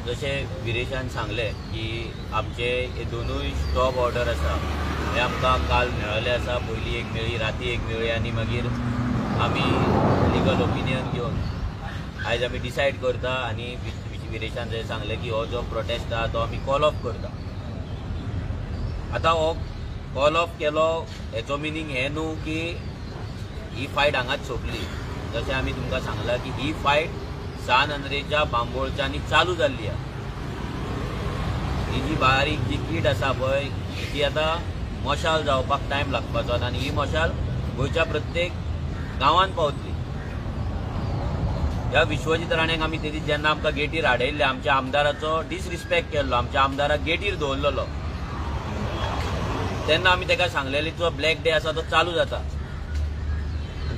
जशे विरेशान सांगले की आमचे हे दोनूय स्टॉप ऑर्डर आसा हे आमकां काल मेळ्ळले आसा। पयली एक मेळ्ळी, राती एक मेळ्ळी आनी मागीर आमी लिगल ओपिनियन घेवन आयज आमी डिसायड करता आनी विरेशान जे सांगले की हो जो प्रोटेस्ट आहा तो आमी कॉल ऑफ करता। आतां हो कॉल ऑफ केलो हेचो मिनींग हे न्हू की ही फायट हांगाच सोंपली। जशें आमी तुमकां सांगलां की ही फायट सान अंद्रेच्या बांबोळच्यांनी चालू जाल्ली आहा। ही जी बारीक जी कीड आसा पळय ती आतां मशाल जावपाक टायम लागपाचो आनी ही मशाल गोंयच्या प्रत्येक गांवांत पावतली। ह्या विश्वजीत राणेंक आमी तेदीस जेन्ना आमकां गेटीर आडयल्ले आमच्या आमदाराचो डिसरिस्पेक्ट केल्लो, आमच्या आमदाराक गेटीर दवरलेलो, तेन्ना आमी ताका सांगलेले जो ब्लॅक डे आसा तो चालू जाता,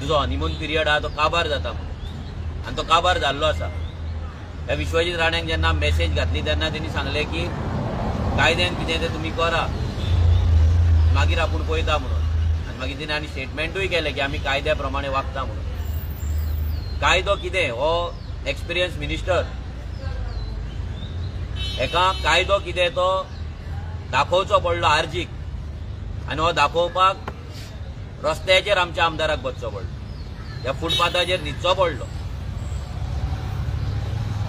तुजो हनीमून पिरियड आहा तो काबार जाता म्हणून, आनी तो काबार जाल्लो आसा। ह्या विश्वजीत राणेंक जेन्ना मेसेज घातली तेन्ना तेणी सांगले की कायद्यान कितें तें तुमी करा, मागीर आपूण पळयता म्हणून। आनी मागीर तिणें आनी स्टेटमेंटूय केलें की आमी कायद्या प्रमाणे वागता म्हणून। कायदो कितें हो एक्सपिरियन्स मिनिस्टर, हेका कायदो कितें तो दाखोवचो पडलो आर्जीक, आनी हो दाखोवपाक रस्त्याचेर आमच्या आमदाराक बसचो पडलो, ह्या फुटपाथाचेर न्हिदचो पडलो।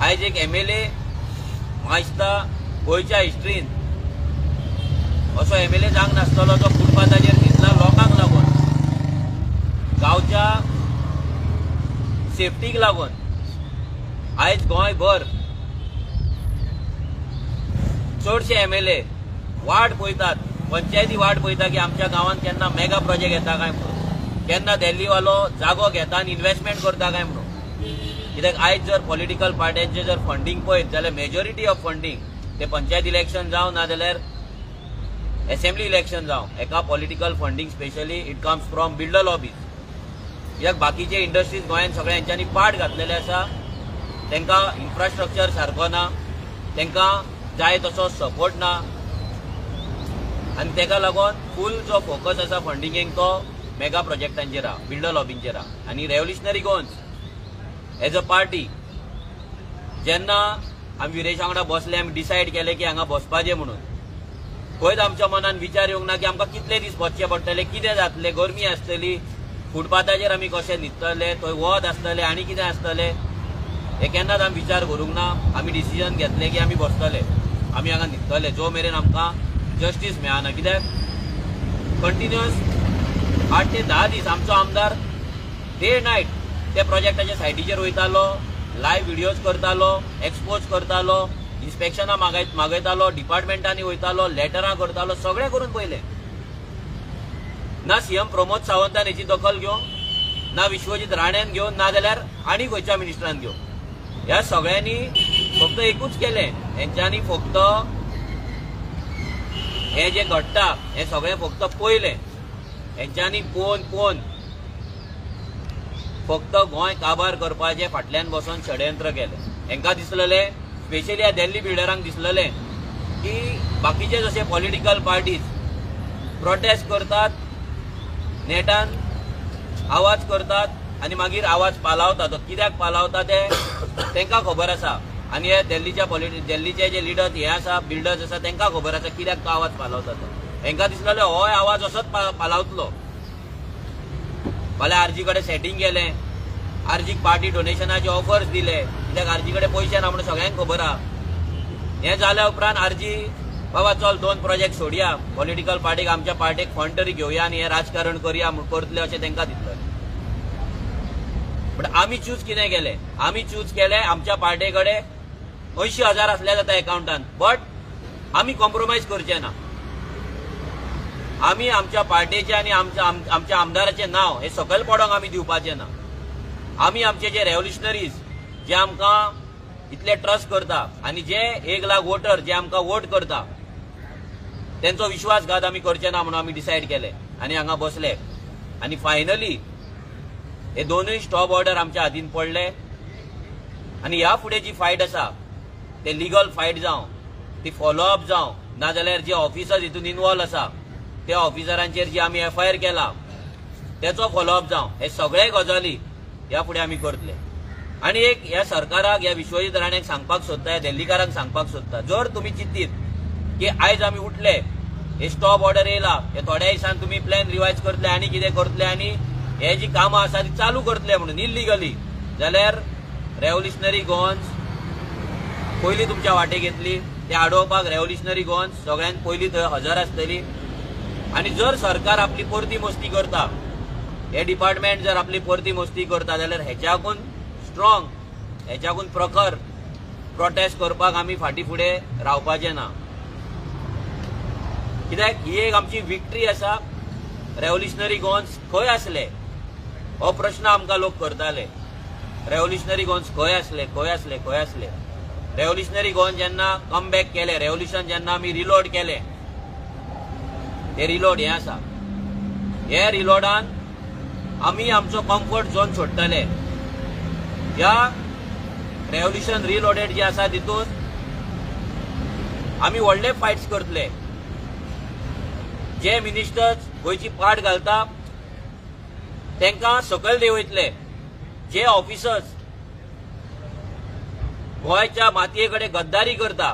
आयज एक MLA म्हाका दिसता गोंयच्या हिस्ट्रीन असो MLA जावंक नासतलो जो फुटपाथाचेर न्हिदला लोकांक लागून, गांवच्या सेफ्टीक लागून। आयज गोंयभर चडशे MLA वाट पळयतात, पंचायती वाट पळयता की आमच्या गांवांत केन्ना मेगा प्रोजेक्ट येता काय म्हणून, केन्ना दिल्लीवालो जागो घेता आनी इन्व्हेस्टमेंट करता काय म्हणून। कित्याक आयज जर पॉलिटिकल पार्ट्यांचे जर फंडींग पळयत जाल्यार मेजॉरिटी ऑफ फंडींग ते पंचायत इलेक्शन जावं नाजाल्यार असेंब्ली इलेक्शन जावं, एका political funding specially it comes from builder lobbies. कित्याक बाकीचे इंडस्ट्रीज गोंयांत सगळे हेंच्यांनी पाट घातलेले आसा, तांकां इन्फ्रास्ट्रक्चर सारको ना, तांकां जाय तसो सपोर्ट ना, आनी ताका लागून फूल जो फोकस आसा फंडिंगेक तो मेगा प्रोजेक्टांचेर आहा, बिल्डर लॉबींचेर आहा। आनी रेव्होल्युशनरी गोन्स एज अ पार्टी जेन्ना आमी विरेशा वांगडा बसले, आमी डिसायड केलें की हांगा बसपाचें म्हणून, खंयच आमच्या मनान विचार येवंक ना की आमकां कितले दीस बसचें पडटलें, कितें जातलें, गरमी आसतली, फुटपाथाचेर आमी कशें न्हिदतले, थंय वत आसतलें आनी कितें आसतलें, हे केन्नाच आमी विचार करूंक ना। आमी डिसिजन घेतलें की आमी बसतले, आमी हांगा न्हिदतले जो मेरेन आमकां जस्टीस मेळना। कित्याक कंटिन्युअस 8 ते 10 दीस आमचो आमदार डे नायट त्या प्रोजेक्टाच्या सायटीचेर वयतालो, लायव्ह व्हिडियोज करतालो, एक्सपोज करतालो, इन्स्पेक्शनां मागयतालो, डिपार्टमेंटांनी वयतालो, लेटरां करतालो, सगळें करून पयलें। ना CM प्रमोद सावंतान हेची दखल घेवं, ना विश्वजीत राणेन घेवन, ना जाल्यार आनी खंयच्या मिनिस्टरान घेवं, ह्या सगळ्यांनी फक्त एकूच केलें, हेंच्यांनी फक्त हे जे घडटा हे सगळें फक्त पळयलें, हेंच्यांनी पोवन फक्त गोंय काबार करपाचें फाटल्यान बसून षडयंत्र केलें। हेंकां दिसलेलें, स्पेशली ह्या दिल्ली बिल्डरांक दिसलेलें की बाकीचे जशे पॉलिटिकल पार्टीज प्रोटेस्ट करतात, नेटान आवाज करतात आनी मागीर आवाज पालावता, तो कित्याक पालावता ते तांकां खबर आसा, आनी हे दिल्लीचे जे लिडर्स हे आसा, बिल्डर्स आसा, तांकां खबर आसा कित्याक तो आवाज पालावता तो। हेंकां दिसलेलो होय आवाज असोच पालावतलो। फाल्यां आरजी कडेन सेटींग केलें, आरजीक पार्टी डोनेशनाचे ऑफर्स दिले, कित्याक आरजी कडेन पयशे ना म्हणून सगळ्यांक खबर आहा। हें जाल्या उपरांत आरजी बाबा चल 2 प्रोजेक्ट सोडया, पॉलिटिकल पार्टीक आमच्या पार्टीक फंड तरी घेवया आनी हें राजकारण करया म्हूण करतले अशें तांकां दिसलें। बट आमी चूज कितें केलें, आमी चूज केलें आमच्या पार्टी कडेन 80,000 आसले जाता एकाउंटान, बट आमी कॉम्प्रोमायज करचे ना। आमी आमच्या पार्टीचे आनी आमच्या आमदाराचें नांव हे सकयल पडोवंक आमी दिवपाचें ना। आमी आमचे जे रेव्होल्युशनरीज जे आमकां इतले ट्रस्ट करता आनी जे 1 लाख वोटर जे आमकां वोट करता तेंचो विश्वासघात आमी करचे ना म्हणून आमी डिसायड केलें आनी हांगा बसले। आनी फायनली हे दोनूय स्टॉप ऑर्डर आमच्या हातीन पडले आनी ह्या फुडें जी फायट आसा ते लिगल फायट जावं, ती फॉलोअप जावं, नाजाल्यार जे ऑफिसर्स हितून इन्वॉल्व आसा त्या ऑफिसरांचेर जी आमी FIR केला तेचो फॉलोअप जावं, हे सगळे गजाली ह्या फुडें आमी करतले। आणि एक ह्या सरकाराक ह्या विश्वजीत राणेक सांगपाक सोदता, ह्या दिल्लीकारांक सांगपाक सोदता, जर तुम्ही चिंतीत की आयज आमी उठले, हे स्टॉप ऑर्डर येयला, हे थोड्या दिसान तुम्ही प्लॅन रिवायज करतले आनी कितें करतले आनी हे जी कामां आसा ती चालू करतले म्हणून इल्लिगली, जाल्यार रेव्होल्युशनरी गोवन्स पयलीं तुमच्या वाटेक येतली. ते आडोवपाक रेव्होल्युशनरी गोवन्स सगळ्यांत पयलीं थंय हजर आसतली. आणि जर सरकार आपली परती मस्ती करता, हे डिपार्टमेंट जर आपली परती मस्ती करता, जाल्यार हेच्याकून स्ट्रॉंग, हेच्याकून प्रखर प्रोटेस्ट करपाक आमी फाटी फुडें रावपाचें ना. कित्याक ही एक आमची विक्ट्री आसा. रेव्होल्युशनरी गोवन्स खंय आसले हो प्रश्न आमकां लोक करताले. रेव्होल्युशनरी गोवन्स खंय आसले, खंय आसले, खंय आसले. रेव्होल्युशनरी गोवन जेन्ना कमबॅक केले, रेव्होल्युशन जेन्ना आमी रिलोड केले, हे रिलोड हे आसा, हे रिलोडान आमी आमचो कम्फर्ट झोन सोडटले. ह्या रेव्होल्युशन रिलोडेड जे आसा तितून आमी व्हडले फायट्स करतले. जे मिनिस्टर्स गोंयची पाट घालता तांकां सकयल देंवयतले. जे ऑफिसर्स गोंयच्या मातये कडेन गद्दारी करता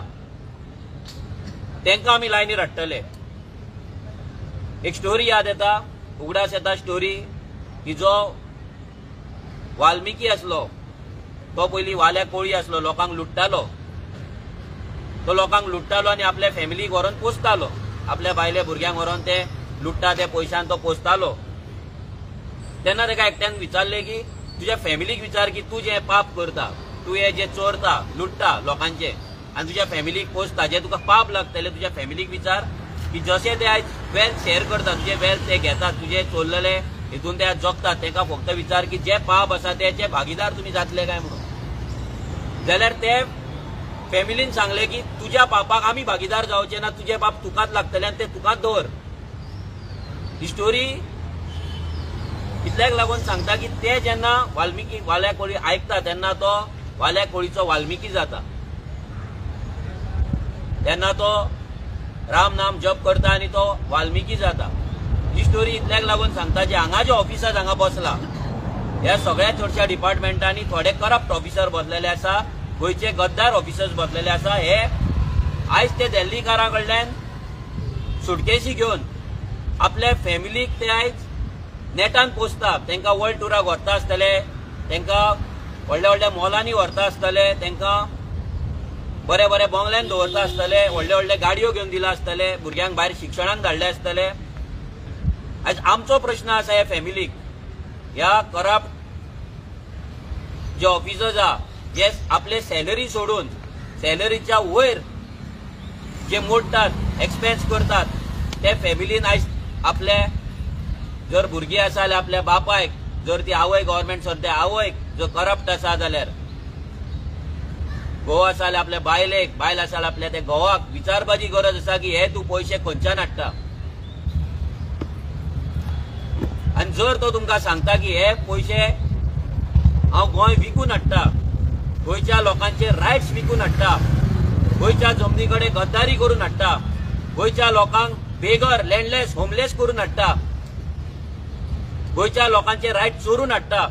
तांकां आमी लायनीर हाडटले. एक स्टोरी याद येता, उगडास येता स्टोरी, की जो वाल्मिकी आसलो तो पयलीं वाल्या कोळी आसलो, लोकांक लुट्टालो. तो लोकांक लुट्टालो आनी आपल्या फॅमिलीक व्हरोन पोसतालो. आपल्या बायले भुरग्यांक व्हरोन ते लुट्टा ते पयशान तो पोसतालो. तेन्ना ताका एकट्यान विचारले की तुज्या फॅमिलीक विचार की तूं जे पाप करता, तूं हे जे चोरता, लुट्टा लोकांचे आनी तुज्या फॅमिलीक पोसता, जे तुका पाप लागतले, तुज्या फॅमिलीक विचार की जशे ते आयज वेल्थ शेअर करतात, तुझे वेल्थ ते घेतात, तुझे चोरलेले हितून ते जगतात, तांकां फक्त विचार की जे पाप आसा त्याचे भागीदार तुम्ही जातले काय म्हणून. जाल्यार ते फॅमिलीन सांगले की तुझ्या पापाक आमी भागीदार जावचे ना, तुझे पाप तुकाच लागतले आनी ते तुकाच दवर. ही स्टोरी इतल्याक लागून सांगता की ते जेन्ना वाल्मिकी वाल्या कोळी आयकता तेन्ना तो वाल्या कोळीचो वाल्मिकी जाता. तेन्ना तो राम नाम जप करता आणि तो वाल्मिकी जाता. ही स्टोरी इतल्याक लागून सांगता जे हांगा जे ऑफिसर्स हांगा बसला, ह्या सगळ्या चडशा डिपार्टमेंटांनी थोडे करप्ट ऑफिसर बसलेले आसा, गोंयचे गद्दार ऑफिसर्स बसलेले आसा. हे आयज ते दिल्लीकारा कडल्यान सुटकेसी घेवन आपल्या फॅमिलीक ते आयज नेटान पोसता. तांकां वर्ल्ड टुराक व्हरता आसतले, तांकां व्हडल्या व्हडल्या मॉलांनी व्हरता आसतले, तांकां बरे बरे बंगल्यान दवरता आसतले, व्हडले व्हडले गाडयो घेवन दिला आसतले, भुरग्यांक भायर शिक्षणाक धाडले आसतले. आयज आमचो प्रश्न आसा ह्या फॅमिलीक, ह्या करप्ट जे ऑफिसर्स आहा जे आपले सॅलरी सोडून सॅलरीच्या वयर जे मोडटात, एक्सपेन्स करतात, ते फॅमिलीन आयज आपले जर भुरगीं आसा जाल्यार आपल्या बापायक, जर ती आवय गव्हर्मेंट सद्या आवयक जर करप्ट आसा जाल्यार, घोव आसा जाल्यार आपल्या बायलेक, बायल आसा जाल्यार आपल्या त्या घोवाक विचारपाची गरज आसा की हे तूं पयशे खंयच्यान हाडटा. आनी जर तो तुमकां सांगता की हे पयशे हांव गोंय विकून हाडटा, गोंयच्या लोकांचे रायट्स विकून हाडटा, गोंयच्या जमनी कडेन गद्दारी करून हाडटा, गोंयच्या लोकांक बेगर, लँडलेस, होमलेस करून हाडटा, गोंयच्या लोकांचे रायट चोरून हाडटा,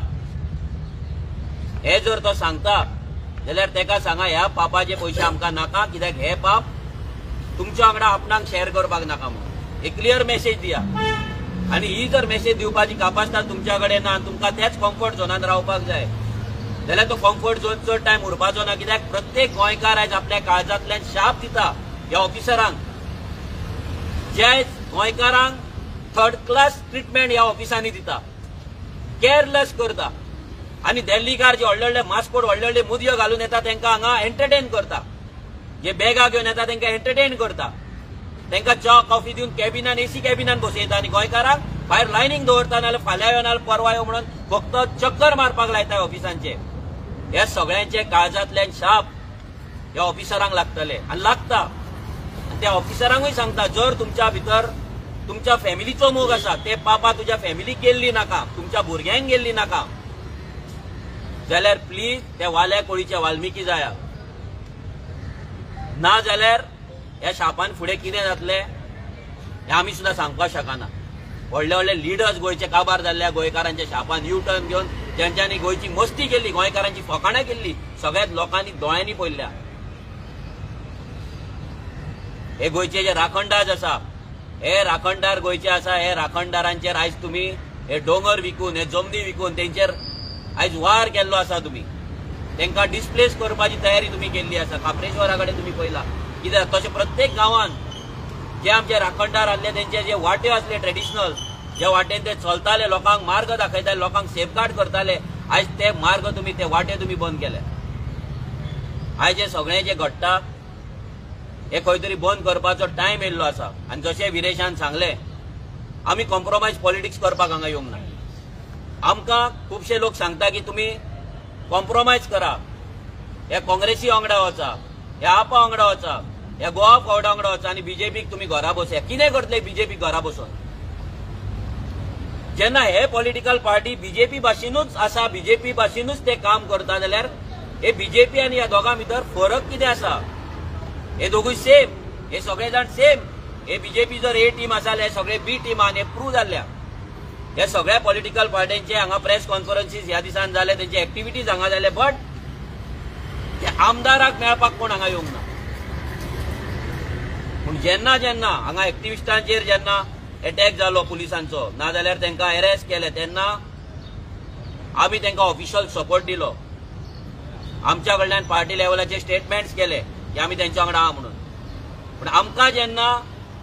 हे जर तो सांगता जाल्यार तेका सांगा ह्या पापाचे पयशे आमकां नाका, कित्याक हे पाप तुमच्या वांगडा आपणाक शेअर करपाक नाका म्हणून एक क्लियर मेसेज दिया. आनी ही जर मेसेज दिवपाची कापासिटी तुमच्या कडेन ना, तुमकां त्याच कम्फर्ट झोनात रावपाक जाय जाल्यार तो कम्फर्ट झोन चड टायम उरपाचो ना. कित्याक प्रत्येक गोंयकार आयज आपल्या काळजांतल्यान शाप दिता ह्या ऑफिसरांक, जे गोंयकारांक थर्ड क्लास ट्रिटमेंट ह्या ऑफिसांनी दिता, केअरलेस करता. आनी दिल्लीकार जे व्हडले व्हडले मास्कोट, व्हडले व्हडले मुदयो घालून येता तांकां हांगा एंटरटेन करता, जे बॅगा घेवन येता तांकां एंटरटेन करता, तांकां च्या कॉफी दिवन कॅबिनान एसी कॅबिनान बसयता आनी गोंयकारांक भायर लायनींग दवरता, नाल्यार फाल्यां यो नाल्यार परवा यो म्हणून फक्त चक्कर मारपाक लायता ऑफिसांचे. हे सगळ्यांचे काळजांतल्यान शाप ह्या ऑफिसरांक लागतले आनी लागता. आनी त्या ऑफिसरांकूय सांगता जर तुमच्या भितर तुमच्या फॅमिलीचो मोग आसा, ते पापा तुज्या फॅमिलीक गेल्ली नाका, तुमच्या भुरग्यांक गेल्ली नाका, जाल्यार प्लीज त्या वाल्या कोळीच्या वाल्मिकी जाया. ना जाल्यार ह्या शापान फुडें कितें जातलें हें आमी सुद्दां सांगपाक शकना. व्हडले व्हडले लिडर्स गोंयचे काबार जाल्ल्या गोंयकारांच्या शापान यू टर्न घेवन ज्यांच्यानी गोयची मस्ती केली, गोंयकारांची फकाणां केल्ली, सगळ्याच लोकांनी दोळ्यांनी पळयल्या. हे गोयचे जे राखणदार आसा, हे राखणदार गोयचे आसा, हे राखणदारांचेर आयज तुम्ही हे डोंगर विकून, हे जमनी विकून तेंचेर आयज वार केल्लो आसा. तुम्ही तांकां डिस्प्लेस करपाची तयारी तुम्ही केल्ली आसा. खापरेश्वरा कडेन तुम्ही पळयला कित्याक तशें प्रत्येक गांवांत जे आमचे राखणदार आसले तेंचे जे वाट्यो आसले ट्रेडिशनल, ज्या वाटेन ते चलताले, लोकांक मार्ग दाखयताले, लोकांक सेफगार्ड करताले, आयज ते मार्ग तुम्ही, ते वाटे तुम्ही बंद केले. आयज हे सगळें जे घडटा हे खंय तरी बंद करपाचो टायम येयल्लो आसा. आनी जशें विरेशान सांगलें, आमी कॉम्प्रोमायज पॉलिटिक्स करपाक हांगा येवंक ना. आमकां खुबशे लोक सांगता की तुमी कॉम्प्रोमायज करा, हे काँग्रेसी वांगडा वचा, हे आपा वांगडा वचा, हे गोवा फॉर्डा वांगडा वचा आनी बीजेपीक तुमी घरा बसया. कितें करतले बीजेपी घरा बसून? जेन्ना हे पॉलिटिकल पार्टी बीजेपी भाशेनूच आसा, बीजेपी भाशेनूच ते काम करता, जाल्यार हे बीजेपी आनी ह्या दोगां भितर फरक कितें आसा? हे दोगूय सेम, हे सगळे जाण सेम. हे बीजेपी जर ए टीम आसा जाल्यार सगळे बी टीम आनी हे प्रूव जाल्ल्या. हे सगळ्या पॉलिटिकल पार्ट्यांचे हांगा प्रेस कॉन्फरन्सीस ह्या दिसान जाले, तेंचे एक्टिविटीज हांगा जाले, बट ते आमदाराक मेळपाक कोण हांगा येवंक ना. पूण जेन्ना जेन्ना हांगा एक्टिविस्टांचेर जेन्ना अटॅक जालो पुलिसांचो, नाजाल्यार तांकां अरेस्ट केले, तेन्ना आमी तांकां ऑफिशियल सपोर्ट दिलो. आमच्या कडल्यान पार्टी लेवलाचे स्टेटमेंट्स केले की आमी तेंच्या वांगडा आहा म्हणून. पूण आमकां जेन्ना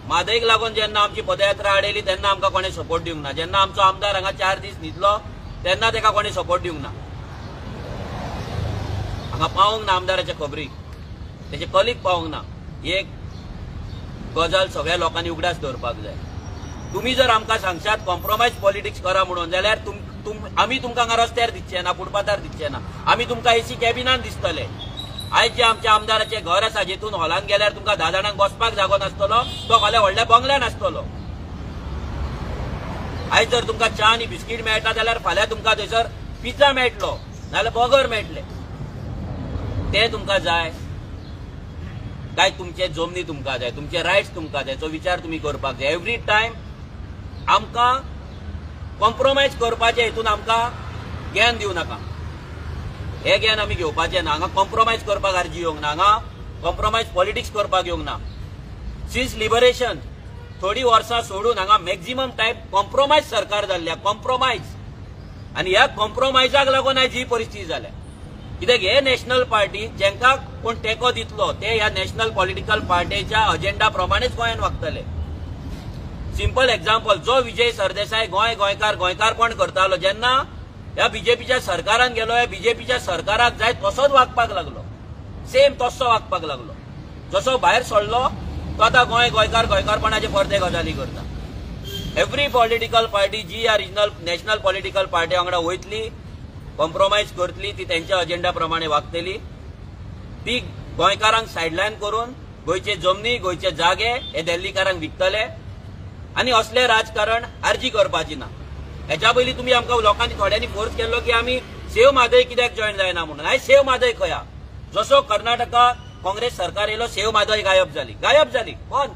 म्हादईक लागून जेन्ना आमची पदयात्रा आडयली तेन्ना आमकां कोणें सपोर्ट दिवंक ना. जेन्ना आमचो आमदार हांगा 4 दीस न्हिदलो तेन्ना ताका कोणें सपोर्ट दिवंक ना. हांगा पावूंक ना आमदाराचे खबरी, तेजे कलीग पावूंक ना. ही एक गजाल सगळ्या लोकांनी उगडास दवरपाक जाय. तुम्ही जर आमकां सांगशात कॉम्प्रोमायज पॉलिटिक्स करा म्हणून, जाल्यार आमी तुमकां हांगा रस्त्यार दिसचे ना, फुटपाथार दिसचे ना. आमी तुमकां एसी कॅबिनान दिसतले. आयज जे आमच्या आमदाराचे घर आसा जेतून हॉलान गेल्यार तुमकां 10 जाणांक बसपाक जागो नासतलो, तो फाल्यां व्हडल्या बंगल्यान आसतलो. आयज जर तुमकां च्या आनी बिस्कीट मेळटा जाल्यार फाल्यां तुमकां थंयसर पिझ्झा मेळटलो, नाल्यार बर्गर मेळटले. ते तुमकां जाय काय तुमचे जमनी तुमकां जाय, तुमचे रायट्स तुमकां जाय, तो विचार तुम्ही करपाक जाय. एवरी टायम आमकां कॉम्प्रोमायज करपाचे हितून आमकां ज्ञान दिवं नाका. हे ज्ञान आमी घेवपाचें ना. हांगा कॉम्प्रोमायज करपाक आर्जी येवंक ना, हांगा कॉम्प्रोमायज पॉलिटिक्स करपाक येवंक ना. सिन्स लिबरेशन थोडी वर्सां सोडून हांगा मॅक्झिमम टायम कॉम्प्रोमायज सरकार जाल्ल्या, कॉम्प्रोमायज. आनी ह्या कॉम्प्रोमायजाक लागून आयज ही परिस्थिती जाल्या. कित्याक हे नॅशनल पार्टी जेंकां कोण तेंको दितलो ते ह्या नॅशनल पॉलिटिकल पार्टीच्या अजेंडा प्रमाणेच गोंयान वागतले. सिंपल एक्झाम्पल, जो विजय सरदेसाय गोंयकारपण करतालो, जेन्ना ह्या बीजेपीच्या सरकारान गेलो, ह्या बीजेपीच्या सरकाराक जाय तसोच वागपाक लागलो, सेम तसो वागपाक लागलो. जसो भायर सरलो तो आतां गोंयकारपणाचे परते गजाली करता. एव्हरी पॉलिटिकल पार्टी जी ह्या रिजनल नॅशनल पॉलिटिकल पार्टी वांगडा वयतली, कॉम्प्रोमायज करतली, ती त्यांच्या अजेंडा प्रमाणे वागतली. ती गोंयकारांक सायडलायन करून गोंयचे जमनी, गोंयचे जागे हे दिल्लीकारांक विकतले. आनी असले राजकारण आर्जी करपाची ना. हेच्या पयलीं तुम्ही आमकां लोकांनी थोड्यांनी फोर्स केल्लो की आमी सेव म्हादय कित्याक जॉयन जायना म्हणून. आयज सेव म्हादय खंय हा? जसो कर्नाटका काँग्रेस सरकार येयलो, सेव म्हादय गायब जाली. कोण?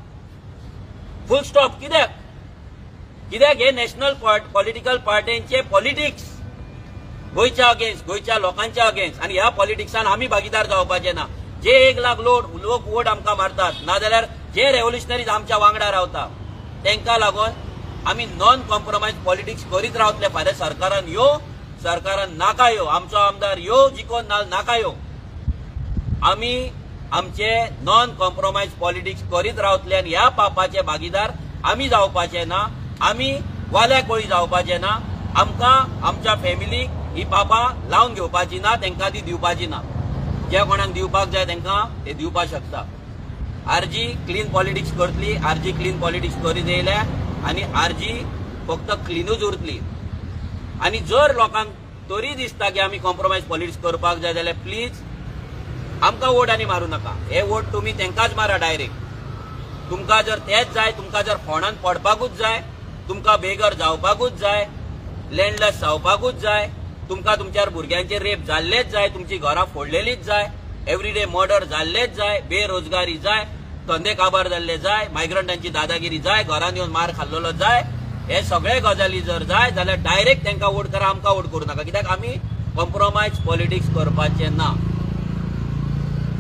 फुल स्टॉप. कित्याक हे नॅशनल पॉलिटिकल पार्ट्यांचे पॉलिटिक्स गोंयच्या अगेन्स्ट, गोंयच्या लोकांच्या अगेन्स्ट. आनी ह्या पॉलिटिक्सान आमी भागीदार जावपाचे ना. जे 1 लाख लोक वोट आमकां मारतात, नाजाल्यार जे रेव्होल्युशनरीज आमच्या वांगडा रावता, तांकां लागून आमी नॉन कॉम्प्रोमायज पॉलिटिक्स करीत रावतले. फाल्यां सरकारान यो, सरकारान नाका यो, आमचो आमदार यो जिखोन नाका यो, आमी आमचे नॉन कॉम्प्रोमायज पॉलिटिक्स करीत रावतले. आनी ह्या पापाचे भागीदार आमी जावपाचे ना, आमी वाल्या कोळी जावपाचे ना. आमकां आमच्या फॅमिलीक ही पापां लावन घेवपाची ना, तांकां ती दिवपाची ना. जे कोणाक दिवपाक जाय तांकां ते दिवपाक शकता. आरजी क्लीन पॉलिटिक्स करतली, आरजी क्लीन पॉलिटिक्स करीत येयल्या आनी आरजी फक्त क्लीनूच उरतली. आनी जर लोकांक तरी दिसता की आमी कॉम्प्रोमायज पॉलिटिक्स करपाक जाय जाल्यार प्लीज आमकां वोट आनी मारूं नाका. हे वोट तुमी तांकांच मारा डायरेक्ट. तुमकां जर तेच जाय, तुमकां जर फोंडान पडपाकूच जाय, तुमकां बेगर जावपाकूच जाय, लँडलेस जावपाकूच जाय, तुमकां तुमच्या भुरग्यांचे रेप जाल्लेच जाय, तुमची घरां फोडलेलीच जाय, एवरीडे मर्डर जाल्लेच जाय, बेरोजगारी जाय, धंदे काबार जाल्ले जाय, मायग्रंटांची दादागिरी जाय, घरान येवन मार खाल्लेलो जाय, हे सगळे गजाली जर जाय जाल्यार डायरेक्ट तांकां वोट करा, आमकां वोट करूं नाका, कित्याक आमी कॉम्प्रोमायज पॉलिटिक्स करपाचें ना.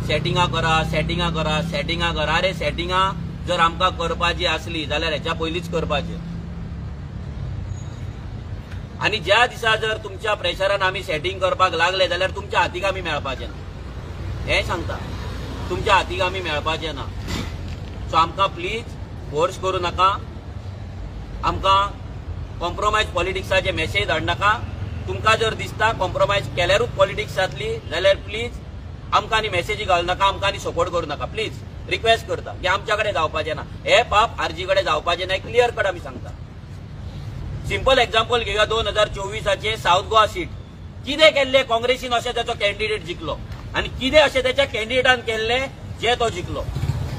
सेटिंगां करा. अरे सेटिंगां जर आमकां करपाची आसली जाल्यार हेच्या पयलींच करपाचें. आनी ज्या दिसा जर तुमच्या प्रेशरान आमी सेटिंग करपाक लागले जाल्यार तुमच्या हातीक आमी मेळपाचे ना. हें सांगता, तुमच्या हातीक आमी मेळपाचे ना. सो आमकां प्लीज फोर्स करूं नाका, आमकां कॉम्प्रोमायज पॉलिटिक्साचे मेसेज धाडनाका. तुमकां जर दिसता कॉम्प्रोमायज केल्यारूच पॉलिटिक्स जातली जाल्यार प्लीज आमकां आनी मेसेजी घालूं नाका, आमकां आनी सपोर्ट करूं नाका. प्लीज रिक्वेस्ट करता की आमच्या कडेन जावपाचें ना, हे पाप आरजी कडेन जावपाचें ना. क्लियर कट आमी सांगता. सिंपल एक्झाम्पल घेवया 2024 साऊथ गोवा सीट. कितें केल्लें काँग्रेसीन अशें ताचो कॅन्डिडेट जिखलो आनी कितें अशें त्याच्या कॅन्डिडेटान केल्लें जे तो जिखलो.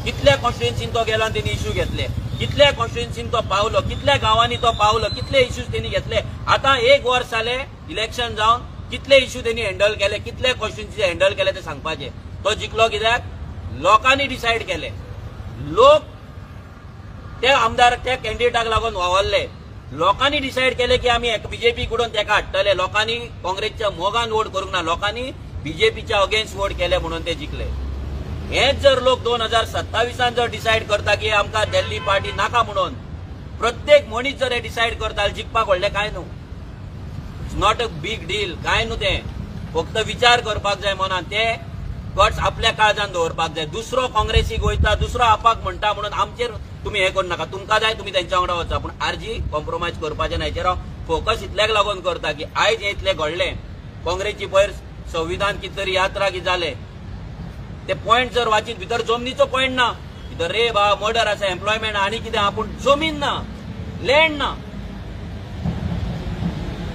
कितल्या कॉन्स्टिट्युएन्सीन तो गेलो आनी तेणी इश्यू घेतले, कितल्या कॉन्स्टिट्युएन्सीन तो पावलो, कितल्या गांवांनी तो पावलो, कितले इश्यूज तेणी घेतले. आतां 1 वर्स जालें इलेक्शन जावन, कितले इश्यू तेणी हँडल केले, कितले कॉन्स्टिट्युएन्सीचे हँडल केले ते सांगपाचे. तो जिखलो कित्याक लोकांनी डिसायड केले. लोक त्या आमदार त्या कॅन्डिडेटाक लागून वावरले. लोकांनी डिसायड केले की आमी बीजेपी कडून तेका हाडटले. लोकांनी काँग्रेसच्या मोगान वोट करूंक ना, लोकांनी बीजेपीच्या अगेन्स्ट वोट केले म्हणून ते जिखले. हेच जर लोक 2027 जर डिसायड करता की आमकां दिल्ली पार्टी नाका म्हणून, प्रत्येक मनीस जर हे डिसायड करता जिखपाक व्हडलें काय न्हू. It's not a big deal, काय न्हू. ते फक्त विचार करपाक जाय मनान, ते गट्स आपल्या काळजान दवरपाक जाय. दुसरो काँग्रेसीक वयता, दुसरो आपाक म्हणटा म्हणून आमचेर तुमी हे करू नाका. तुमकां जाय तुमी तेंच्या वांगडा वचा, पूण आरजी कॉम्प्रोमायज करपाचें ना. हेचेर हांव फोकस इतल्याक लागून करता की आयज हे इतलें घडलें. काँग्रेसची पयर संविधान कितें तरी यात्रा कितें जालें, ते पॉयंट जर वाचीत भितर जमनीचो पॉयंट ना, भितर रेप आहा, मर्डर आसा, एम्प्लॉयमेंट आनी कितें आहा, पूण जमीन ना, लँड ना.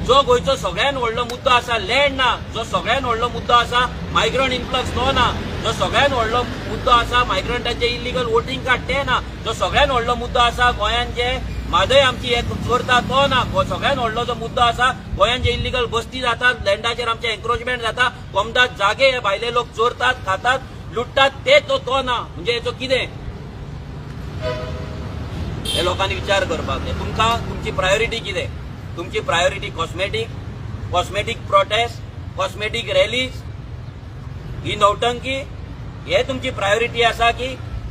जो गोंयचो सगळ्यान व्हडलो मुद्दो आसा लँड ना. जो सगळ्यान व्हडलो मुद्दो आसा मायग्रंट इन्फ्लक्स तो ना. जो सगळ्यान व्हडलो मुद्दो आसा मायग्रंटांचे इलिगल वोटिंग कार्ड ते ना. जो सगळ्यान व्हडलो मुद्दो आसा गोंयान जे म्हादय आमची एक चोरता तो ना. सगळ्यान व्हडलो जो मुद्दो आसा गोंयान जे इलिगल बस्ती जातात, लँडाचेर आमचे एन्क्रोचमेंट जाता, कोमदात जागे हे भायले लोक चोरतात, खातात, लुटतात, ते तो ना. म्हणजे हेचो कितें हे लोकांनी विचार करपाक जाय. तुमकां तुमची प्रायोरिटी कितें? तुमची priority cosmetic prostate, cosmetic Rallis, ही नौटंकी, हे तुमची प्रायोरिटी आसा की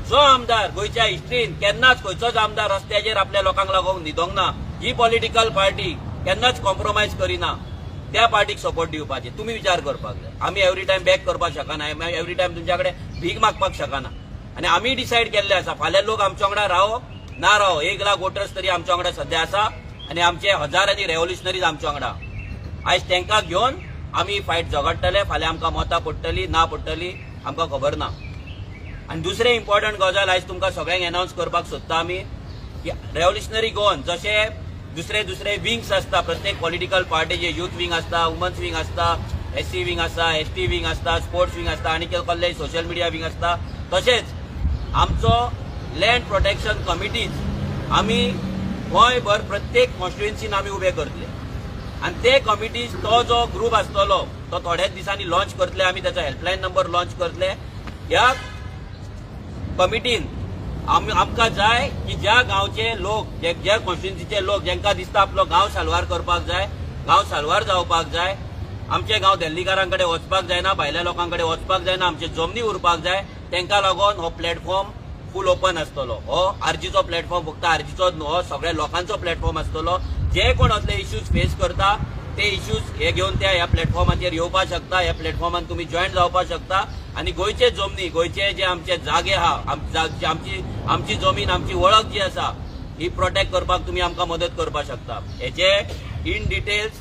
जो आमदार गोंयच्या हिस्ट्रीन केन्नाच खंयचोच आमदार रस्त्याचेर आपल्या लोकांक लागून न्हिदोंक ना, जी पॉलिटिकल पार्टी केन्नाच कॉम्प्रोमायज करिना, त्या पार्टीक सपोर्ट दिवपाचे. तुमी विचार करपाक जाय. आमी एवरी टायम बॅक करपाक शकना, एवरी टायम तुमच्या कडेन भीक मागपाक शकना. आनी आमी डिसायड केल्ले आसा फाल्यां लोक आमच्या वांगडा रावो ना रावो, 1 लाख वोटर्स तरी आमच्या वांगडा सध्या आसा आनी आमचे हजारांनी रेव्होल्युशनरीज आमच्या वांगडा. आयज तांकां घेवन आमी फायट झगडटले. फाल्यां आमकां मतां पडटली ना पडटली आमकां खबर ना. आनी दुसरें इम्पॉर्टंट गजाल आयज तुमकां सगळ्यांक एनावन्स करपाक सोदता आमी की रेव्होल्युशनरी गोवन जशे दुसरे विंग्स आसता प्रत्येक पॉलिटिकल पार्टीचे, यूथ विंग आसता, वुमन्स विंग आसता, SC विंग आसता, ST विंग आसता, स्पोर्ट्स विंग आसता आनी कसले सोशल मिडिया विंग आसता, तशेंच आमचो लँड प्रोटेक्शन कमिटीज आमी गोंयभर प्रत्येक कॉन्स्टिट्युएन्सीन आमी उबे करतले. आनी ते कमिटीज तो जो ग्रूप आसतलो तो थोड्याच दिसांनी लॉन्च करतले. आमी ताचो हेल्पलायन नंबर लॉन्च करतले. ह्या कमिटीन आमकां जाय की ज्या गांवचे लोक, ज्या कॉन्स्टिट्युएन्सीचे लोक जांकां दिसता आपलो गांव साल्वार करपाक जाय, गांव साल्वार जावपाक जाय, आमचे गांव दिल्लीकारां कडेन वचपाक जायना, भायल्या लोकां कडेन वचपाक जायना, आमचे जमनी उरपाक जाय, तांकां लागून हो प्लॅटफॉर्म फूल ओपन आसतलो. हो आरजीचो प्लॅटफॉर्म फक्त आरजीचोच न्हू, हो सगळ्या लोकांचो प्लॅटफॉर्म आसतलो. जे कोण असले इश्यूज फेस करता ते इश्यूज हे घेवन त्या ह्या प्लॅटफॉर्माचेर येवपाक शकता. ह्या प्लॅटफॉर्मान तुमी जॉयन जावपाक शकता आनी गोंयचे जमनी, गोंयचे जे आमचे जागे आहा, आमची जमीन, आमची वळख जी आसा ही प्रोटेक्ट करपाक तुमी आमकां मदत करपाक शकता. हेचे इन डिटेल्स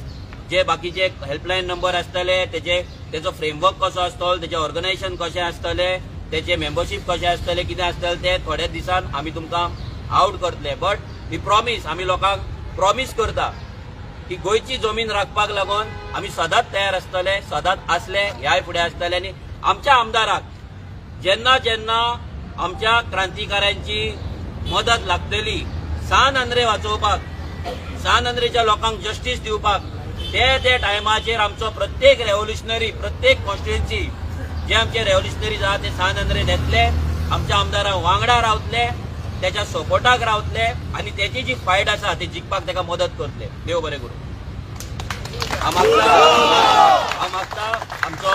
जे बाकीचे हेल्पलायन नंबर आसतले, तेजो फ्रेमवर्क कसो आसतलो, तेचे ऑर्गनायझेशन कशें आसतले, तेचे मेंबरशीप कशें आसतले, कितें आसतलें ते थोड्या दिसान आमी तुमकां आउट करतले. बट वी प्रॉमीस, आमी लोकांक प्रॉमीस करता की गोंयची जमीन राखपाक लागून आमी सदांच तयार आसतले, सदांच आसले, ह्याय फुडें आसतले. आनी आमच्या आमदाराक जेन्ना जेन्ना आमच्या क्रांतिकाऱ्यांची मदत लागतली सान आंद्रे वाचोवपाक, सान आंद्रेच्या लोकांक जस्टीस दिवपाक, ते टायमाचेर आमचो प्रत्येक रेव्होल्युशनरी, प्रत्येक कॉन्स्टिट्युएन्सी जे आमचे रेव्होल्युशनरीज आहा ते सान आंद्रेन येतले, आमच्या आमदाराक वांगडा रावतले त्याच्या सपोर्टाक रावतले आणि त्याची जी फायट आसा ती जिखपाक ताका मदत करतले. देव बरें करूं. हांव मागता आमचो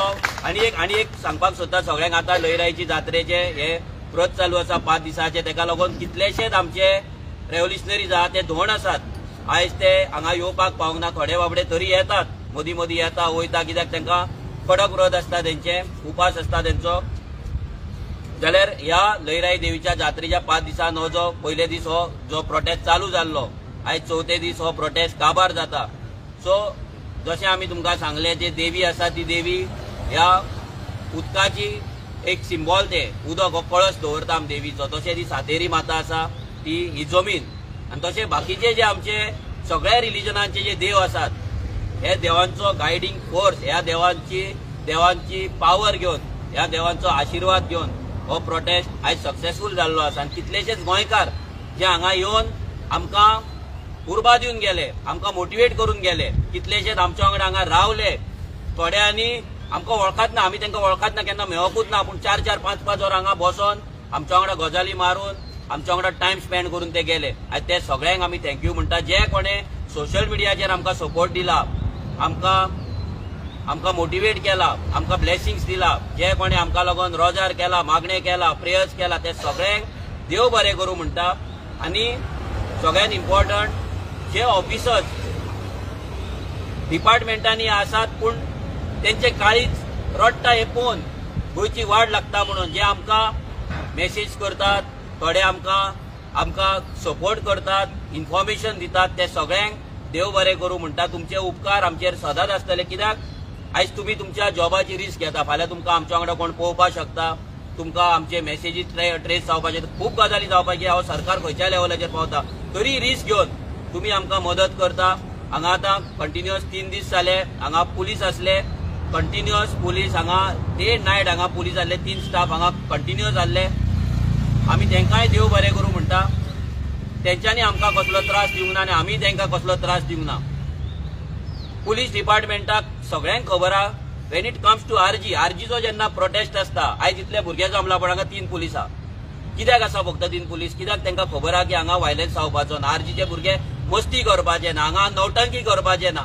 आनी एक सांगपाक सोदता सगळ्यांक. आतां लयराईची जात्रेचे हे व्रत चालू आसा 5 दिसाचे, ताका लागून कितलेशेच आमचे रेव्होल्युशनरीज आहा ते धोंड आसात. आयज ते हांगा येवपाक पावंक ना. थोडे बाबडे तरी येतात, मदीं मदीं येता वयता, कित्याक तांकां कडक व्रत आसता, तेंचे उपास आसता तेंचो. जाल्यार ह्या लयराई देवीच्या जात्रेच्या 5 दिसान हो जो पयले दीस हो जो प्रोटेस्ट चालू जाल्लो, आयज 4थे दीस हो प्रोटेस्ट काबार जाता. सो जशें आमी तुमकां सांगलें, जे देवी आसा ती देवी ह्या उदकाची एक सिंबॉल, ते उदक हो कळस दवरता आमी देवीचो. तशें ती सातेरी माता आसा ती ही जमीन, आनी तशें बाकीचे जे आमचे सगळ्या रिलिजनांचे जे देव आसात, हे देवांचो गायडींग फोर्स, ह्या देवांची पावर घेवन, ह्या देवांचो आशिर्वाद घेवन हो प्रोटेस्ट आयज सक्सेसफूल जाल्लो आसा. आनी कितलेशेच गोंयकार जे हांगा येवन आमकां उर्बा दिवन गेले, आमकां मोटिवेट करून गेले, कितलेशेच आमच्या वांगडा हांगा रावले. थोड्यांनी आमकां वळखत ना, आमी तांकां वळखत ना, केन्ना मेळोकूच ना, पूण 4-4, 5-5 वर हांगा बसोन आमच्या वांगडा गजाली मारून आमच्या वांगडा टायम स्पेंड करून ते गेले. आयज ते सगळ्यांक आमी थँक्यू म्हणटा. जे कोणें सोशल मिडियाचेर आमकां सपोर्ट दिला, आमकां मोटिवेट केला, आमकां ब्लेसिंग्स दिला, जे कोणें आमकां लागून रोजार केला, मागणे केला, प्रेयर्स केला, ते सगळ्यांक देव बरें करूं म्हणटा. आनी सगळ्यांत इम्पॉर्टंट जे ऑफिसर्स डिपार्टमेंटांनी आसात पूण तेंचे काळीच रडटा हे पळोवन गोंयची वाड लागता म्हणून, जे आमकां मेसेज करतात, थोडे आमकां सपोर्ट करतात, इन्फॉर्मेशन दितात, ते सगळ्यांक देव बरें करूं म्हणटा. तुमचे उपकार आमचेर सदांच आसतले, कित्याक आयज तुमी तुमच्या जॉबाची रिस्क घेता, फाल्यां तुमकां आमच्या वांगडा कोण पळोवपाक शकता, तुमकां आमचे मेसेजीस ट्रेस जावपाचे, खूब गजाली जावपाची. हांव सरकार खंयच्या लेवलाचेर पावता तरी रिस्क घेवन तुमी आमकां मदत करता. हांगा आतां कंटिन्युअस 3 दीस जाले, हांगा पुलीस आसले, कंटिन्युअस पुलीस हांगा डे नायट, हांगा पुलीस आसले, 3 स्टाफ हांगा कंटिन्युअस आसले. आमी तांकांय देव बरें करूं म्हणटा. तेंच्यांनी आमकां कसलो त्रास दिवंक ना आनी आमी तांकां कसलो त्रास दिवंक ना. पुलीस डिपार्टमेंटाक सगळ्यांक खबर आहा, वेन इट कम्स टू आरजीचो जेन्ना प्रोटेस्ट आसता, आयज इतले भुरगे जमला पण हांगा 3 पुलीस आहा. कित्याक आसा फक्त 3 पुलीस? कित्याक तांकां खबर आहा की हांगा वायलन्स जावपाचो ना, आरजीचे भुरगे मस्ती करपाचे ना, हांगा नौटंकी करपाचे ना.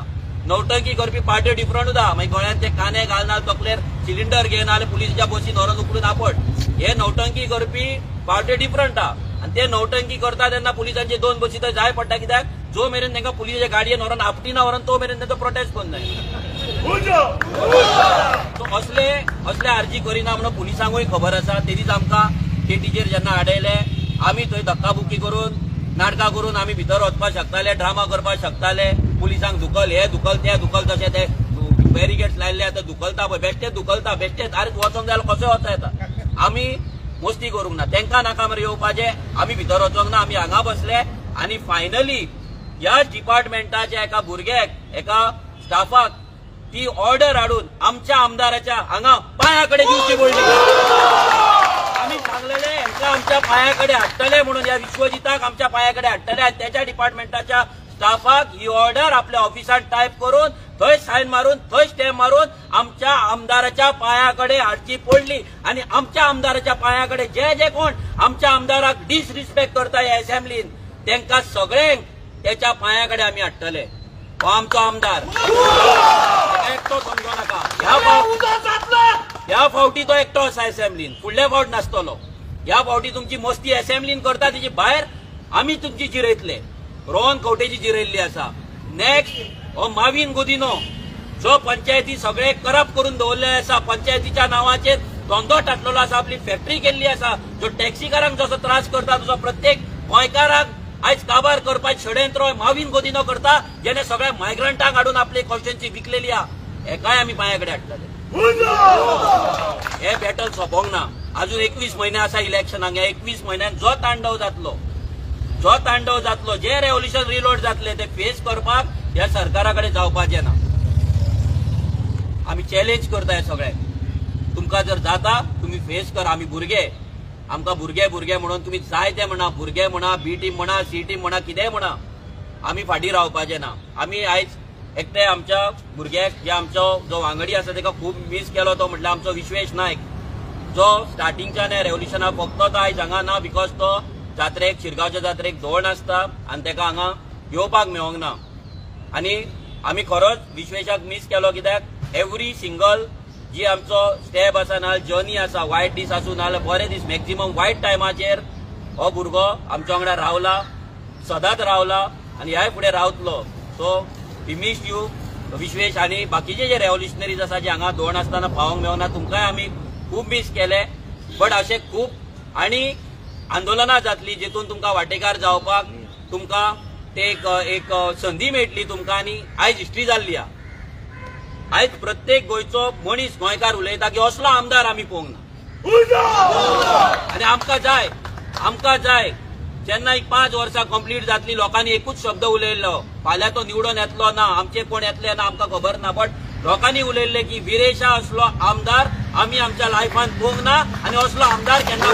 नौटंकी करपी पार्ट्यो डिफरंट आहा. मागीर गळ्यांत ते काने घालना, तकलेर सिलिंडर घेना, जाल्यार पुलिसाच्या बसीन व्हरून उकडून आपट. हे नौटंकी करपी पार्ट्यो डिफरंट आहा. आनी ते नौटंकी करता तेन्ना पुलिसांचे 2 बसी थंय जाय पडटा. कित्याक जो मेरेन तांकां पुलिसाच्या गाडयेन व्हरून आपटीना व्हरून तो मेरेन तांचो प्रोटेस्ट कोण जाय. असले आरजी करिना म्हणून पुलिसांकूय खबर आसा. ते दीस आमकां केटीचेर जेन्ना आडयले, आमी थंय धक्काबुक्की करून नाटकां करून आमी भितर वचपाक शकताले, ड्रामा करपाक शकताले. पुलिसांक दुखल, हे दुखल, ते दुखल, तशें ते बॅरिकेड्स लायल्ले आतां दुखलता पळय, बेश्टेच दुखलता, बेश्टेच. आरे वचोंक जाय जाल्यार कसो वचूं येता. आमी मस्ती करूंक ना, तांकां नाका मरे येवपाचें. आमी भितर वचोंक ना, आमी हांगा बसले. आनी फायनली ह्या डिपार्टमेंटाच्या एका भुरग्याक, एका स्टाफाक ती ऑर्डर हाडून आमच्या आमदाराच्या हांगा पांया कडेन दिवची पडली. आमी सांगलेले हांकां आमच्या पांया कडेन हाडटले म्हणून, ह्या विश्वजिताक आमच्या पांया कडेन हाडटले. आनी त्याच्या डिपार्टमेंटाच्या स्टाफाक ही ऑर्डर आपल्या ऑफिसांत टायप करून थंय सायन मारून थंय स्टॅम्प मारून आमच्या आमदाराच्या पांया कडेन हाडची पडली. आनी आमच्या आमदाराच्या पांया कडेन जे जे कोण आमच्या आमदाराक डिसरिस्पेक्ट करता ह्या असेंब्लीन, तांकां सगळ्यांक त्याच्या पांया कडेन आमी हाडटले. हो आमचो आमदार, एकटो समजो नाका. ह्या फावटी तो एकटो आसा असेंब्लीन, फुडल्या फावट नासतलो. ह्या फावटी तुमची मस्ती असेंब्लीन करता तेची भायर आमी तुमची जिरयतले. रोहन खंवटेची जिरयल्ली आसा. नेक्स्ट हो माविन गुदिनो, जो पंचायती सगळे करप्ट करून दवरलेले आसा, पंचायतीच्या नांवाचेर धंदो टाटलेलो आसा, आपली फॅक्टरी केल्ली आसा, जो टॅक्सीकारांक जसो त्रास करता तसो प्रत्येक गोंयकाराक आयज काबार करपाचें षडयंत्र माविन गोदिनो करता, जेणे सगळ्या मायग्रंटांक हाडून आपली कॉन्स्टिट्युएन्सी विकलेली आहा. हेकाय आमी पांया कडेन हाडटले. हे बॅटल सोंपोंक ना. अजून 21 म्हयने आसा इलेक्शनाक. ह्या 21 म्हयन्यान जो तांडव जातलो, जे रेव्होल्युशन रिलोड जातले, ते फेस करपाक ह्या सरकारा कडेन जावपाचें ना. आमी चॅलेंज करता हे सगळ्यांक. तुमकां जर जाता तुमी फेस करा. आमी भुरगे, आमकां भुरगे म्हणून तुमी जाय ते म्हणा, भुरगे म्हणा, बी टीम म्हणा, सी टीम म्हणा, कितेंय म्हणा, आमी फाटीं रावपाचें ना. आमी आयज एकटे आमच्या भुरग्याक, जे आमचो जो वांगडी आसा ताका खूब मिस केलो, तो म्हटल्यार आमचो विश्वेश नायक, जो स्टार्टिंगच्यान रेव्होल्युशनाक फक्त तो आयज हांगा ना, बिकॉज तो जात्रेक शिरगांवच्या जात्रेक धोंड आसता आनी ताका हांगा येवपाक मेळोंक ना आनी आमी खरोच विश्वेशाक मिस केलो कित्याक एवरी सिंगल जी आमचो स्टेप आसा ना जर्नी आसा वायट दीस आसूं नाल्यार बरे दीस मॅक्झिमम वायट टायमाचेर हो भुरगो आमच्या वांगडा रावला सदांच रावला आनी ह्याय फुडें रावतलो so we miss you Vishwesh आनी बाकीचे जे रेव्होल्युशनरीज आसा जे हांगा धोंड आसतना पावोंक मेळना तुमकांय आमी खूब मिस केले बट अशें खूब आनी आंदोलनां जातली जेतून तुमकां वांटेकार जावपाक तुमकां ते एक संदी मेळटली तुमकां आनी आयज हिस्ट्री जाल्ली आहा आयज प्रत्येक गोंयचो मनीस गोंयकार उलयता की असलो आमदार आमी पळोवंक ना आनी आमकां जाय जेन्ना 5 वर्सां कंप्लीट जातली लोकांनी एकूच शब्द उलयल्लो फाल्यां तो निवडून येतलो ना आमचे कोण येतले ना आमकां खबर ना बट लोकांनी उलयल्ले की विरेशा असलो आमदार आमी आमच्या लायफान पळोवंक ना आनी असलो आमदार केन्ना